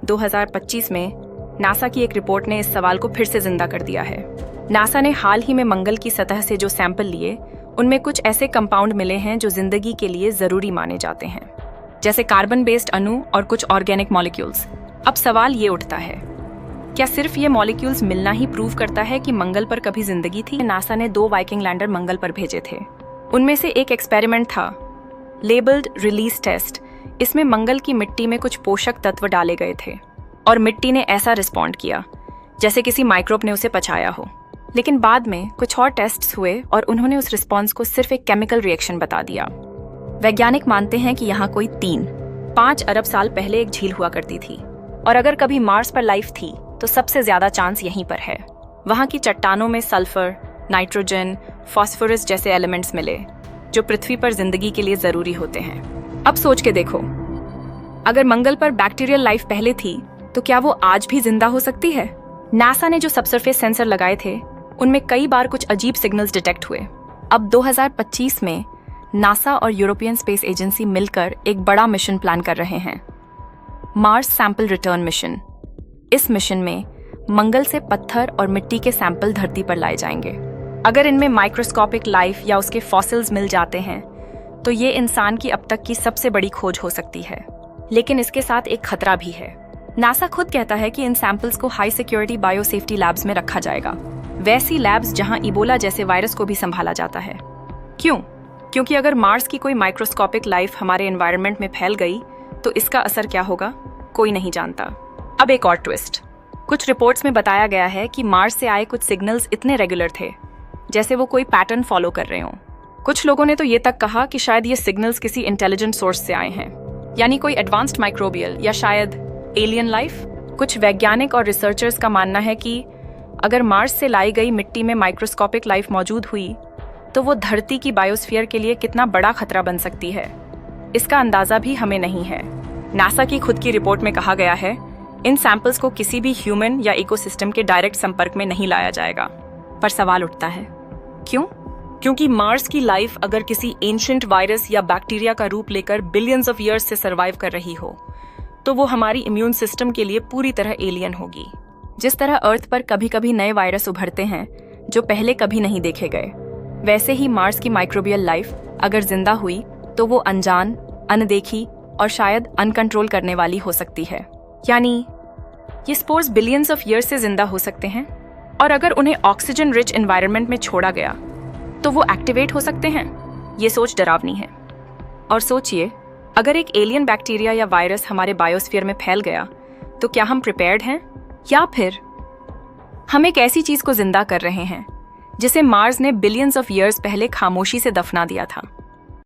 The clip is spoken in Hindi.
2025 में नासा की एक रिपोर्ट ने इस सवाल को फिर से जिंदा कर दिया है। नासा ने हाल ही में मंगल की सतह से जो सैंपल लिए, उनमें कुछ ऐसे कंपाउंड मिले हैं जो जिंदगी के लिए जरूरी माने जाते हैं, जैसे कार्बन बेस्ड अणु और कुछ ऑर्गेनिक मॉलिक्यूल्स। अब सवाल ये उठता है, क्या सिर्फ ये मॉलिक्यूल्स मिलना ही प्रूव करता है कि मंगल पर कभी जिंदगी थी? नासा ने 2 वाइकिंग लैंडर मंगल पर भेजे थे। उनमें से एक एक्सपेरिमेंट था लेबल्ड रिलीज टेस्ट। इसमें मंगल की मिट्टी में कुछ पोषक तत्व डाले गए थे और मिट्टी ने ऐसा रिस्पॉन्ड किया जैसे किसी माइक्रोब ने उसे पचाया हो। लेकिन बाद में कुछ और टेस्ट्स हुए और उन्होंने उस रिस्पॉन्स को सिर्फ एक केमिकल रिएक्शन बता दिया। वैज्ञानिक मानते हैं कि यहाँ कोई 3-5 अरब साल पहले एक झील हुआ करती थी, और अगर कभी मार्स पर लाइफ थी तो सबसे ज्यादा चांस यहीं पर है। वहाँ की चट्टानों में सल्फर, नाइट्रोजन, फास्फोरस जैसे एलिमेंट्स मिले जो पृथ्वी पर जिंदगी के लिए जरूरी होते हैं। अब सोच के देखो, अगर मंगल पर बैक्टीरियल लाइफ पहले थी तो क्या वो आज भी जिंदा हो सकती है? नासा ने जो सबसरफेस सेंसर लगाए थे, उनमें कई बार कुछ अजीब सिग्नल्स डिटेक्ट हुए। अब 2025 में नासा और यूरोपियन स्पेस एजेंसी मिलकर एक बड़ा मिशन प्लान कर रहे हैं, मार्स सैंपल रिटर्न मिशन। इस मिशन में मंगल से पत्थर और मिट्टी के सैंपल धरती पर लाए जाएंगे। अगर इनमें माइक्रोस्कोपिक लाइफ या उसके फॉसिल्स मिल जाते हैं तो ये इंसान की अब तक की सबसे बड़ी खोज हो सकती है। लेकिन इसके साथ एक खतरा भी है। नासा खुद कहता है कि इन सैंपल्स को हाई सिक्योरिटी बायोसेफ्टी लैब्स में रखा जाएगा, वैसी लैब्स जहां इबोला जैसे वायरस को भी संभाला जाता है। क्यों? क्योंकि अगर मार्स की कोई माइक्रोस्कोपिक लाइफ हमारे एनवायरनमेंट में फैल गई तो इसका असर क्या होगा, कोई नहीं जानता। अब एक और ट्विस्ट। कुछ रिपोर्ट्स में बताया गया है कि मार्स से आए कुछ सिग्नल्स इतने रेगुलर थे जैसे वो कोई पैटर्न फॉलो कर रहे हों। कुछ लोगों ने तो ये तक कहा कि शायद ये सिग्नल्स किसी इंटेलिजेंट सोर्स से आए हैं, यानी कोई एडवांस्ड माइक्रोबियल या शायद एलियन लाइफ। कुछ वैज्ञानिक और रिसर्चर्स का मानना है कि अगर मार्स से लाई गई मिट्टी में माइक्रोस्कोपिक लाइफ मौजूद हुई तो वो धरती की बायोस्फीयर के लिए कितना बड़ा खतरा बन सकती है, इसका अंदाजा भी हमें नहीं है। नासा की खुद की रिपोर्ट में कहा गया है, इन सैंपल्स को किसी भी ह्यूमन या इकोसिस्टम के डायरेक्ट संपर्क में नहीं लाया जाएगा। पर सवाल उठता है, क्यों? क्योंकि मार्स की लाइफ अगर किसी एंशिएंट वायरस या बैक्टीरिया का रूप लेकर बिलियंस ऑफ ईयर्स से सरवाइव कर रही हो तो वो हमारी इम्यून सिस्टम के लिए पूरी तरह एलियन होगी। जिस तरह अर्थ पर कभी कभी नए वायरस उभरते हैं जो पहले कभी नहीं देखे गए, वैसे ही मार्स की माइक्रोबियल लाइफ अगर जिंदा हुई तो वो अनजान, अनदेखी और शायद अनकंट्रोल करने वाली हो सकती है। यानी ये स्पोर्स बिलियंस ऑफ ईयर्स से जिंदा हो सकते हैं, और अगर उन्हें ऑक्सीजन रिच एनवायरनमेंट में छोड़ा गया तो वो एक्टिवेट हो सकते हैं। ये सोच डरावनी है। और सोचिए, अगर एक एलियन बैक्टीरिया या वायरस हमारे बायोस्फीयर में फैल गया तो क्या हम प्रिपेयर्ड हैं, या फिर हम एक ऐसी चीज को जिंदा कर रहे हैं जिसे मार्स ने बिलियंस ऑफ ईयर्स पहले खामोशी से दफना दिया था।